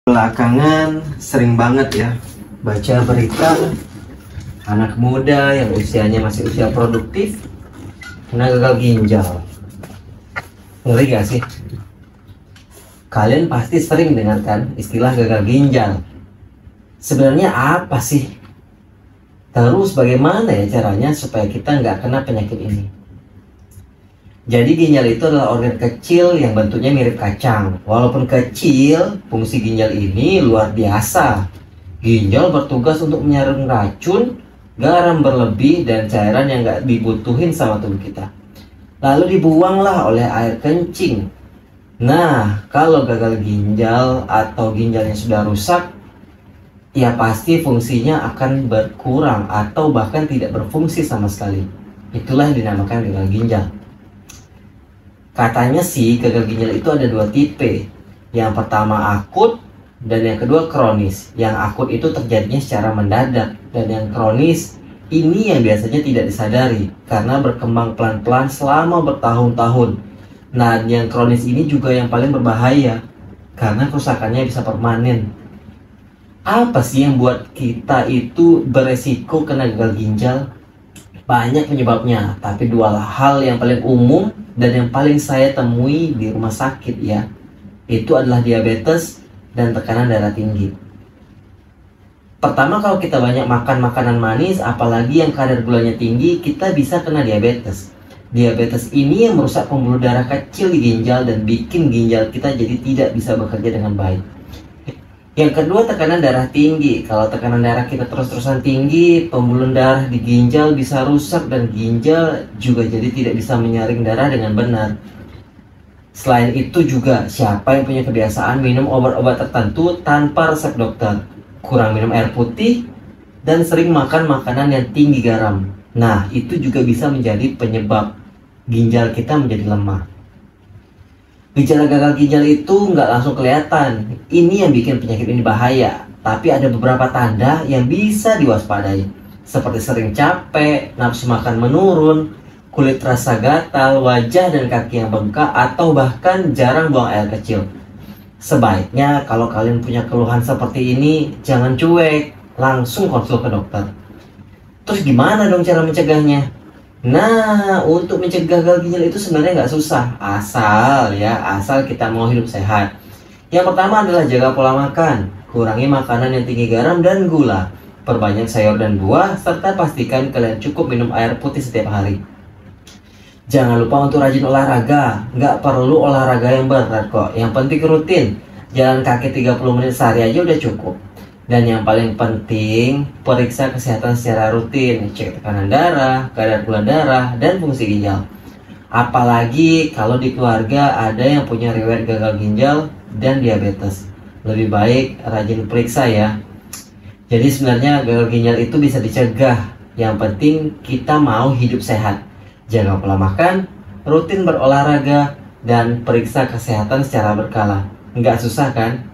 Belakangan sering banget ya baca berita anak muda yang usianya masih usia produktif kena gagal ginjal. Ngeri gak sih? Kalian pasti sering dengarkan istilah gagal ginjal. Sebenarnya apa sih? Terus bagaimana ya caranya supaya kita nggak kena penyakit ini? Jadi ginjal itu adalah organ kecil yang bentuknya mirip kacang. Walaupun kecil, fungsi ginjal ini luar biasa. Ginjal bertugas untuk menyaring racun, garam berlebih, dan cairan yang nggak dibutuhin sama tubuh kita. Lalu dibuanglah oleh air kencing. Nah, kalau gagal ginjal atau ginjalnya sudah rusak, ya pasti fungsinya akan berkurang atau bahkan tidak berfungsi sama sekali. Itulah yang dinamakan gagal ginjal. Katanya sih gagal ginjal itu ada dua tipe. Yang pertama akut dan yang kedua kronis. Yang akut itu terjadinya secara mendadak, dan yang kronis ini yang biasanya tidak disadari karena berkembang pelan-pelan selama bertahun-tahun. Nah, yang kronis ini juga yang paling berbahaya karena kerusakannya bisa permanen. Apa sih yang buat kita itu beresiko kena gagal ginjal? Banyak penyebabnya, tapi dua hal yang paling umum dan yang paling saya temui di rumah sakit ya, itu adalah diabetes dan tekanan darah tinggi. Pertama, kalau kita banyak makan makanan manis, apalagi yang kadar gulanya tinggi, kita bisa kena diabetes. Diabetes ini yang merusak pembuluh darah kecil di ginjal dan bikin ginjal kita jadi tidak bisa bekerja dengan baik. Yang kedua, tekanan darah tinggi. Kalau tekanan darah kita terus-terusan tinggi, pembuluh darah di ginjal bisa rusak dan ginjal juga jadi tidak bisa menyaring darah dengan benar. Selain itu juga, siapa yang punya kebiasaan minum obat-obat tertentu tanpa resep dokter, kurang minum air putih, dan sering makan makanan yang tinggi garam. Nah, itu juga bisa menjadi penyebab ginjal kita menjadi lemah. Gejala gagal ginjal itu nggak langsung kelihatan. Ini yang bikin penyakit ini bahaya. Tapi ada beberapa tanda yang bisa diwaspadai, seperti sering capek, nafsu makan menurun, kulit terasa gatal, wajah dan kaki yang bengkak, atau bahkan jarang buang air kecil. Sebaiknya kalau kalian punya keluhan seperti ini, jangan cuek, langsung konsul ke dokter. Terus gimana dong cara mencegahnya? Nah, untuk mencegah gagal ginjal itu sebenarnya nggak susah, asal kita mau hidup sehat. Yang pertama adalah jaga pola makan, kurangi makanan yang tinggi garam dan gula, perbanyak sayur dan buah, serta pastikan kalian cukup minum air putih setiap hari. Jangan lupa untuk rajin olahraga, nggak perlu olahraga yang berat kok, yang penting rutin. Jalan kaki 30 menit sehari aja udah cukup. Dan yang paling penting, periksa kesehatan secara rutin, cek tekanan darah, kadar gula darah, dan fungsi ginjal. Apalagi kalau di keluarga ada yang punya riwayat gagal ginjal dan diabetes. Lebih baik rajin periksa ya. Jadi sebenarnya gagal ginjal itu bisa dicegah. Yang penting kita mau hidup sehat. Jaga pola makan, rutin berolahraga, dan periksa kesehatan secara berkala. Nggak susah kan?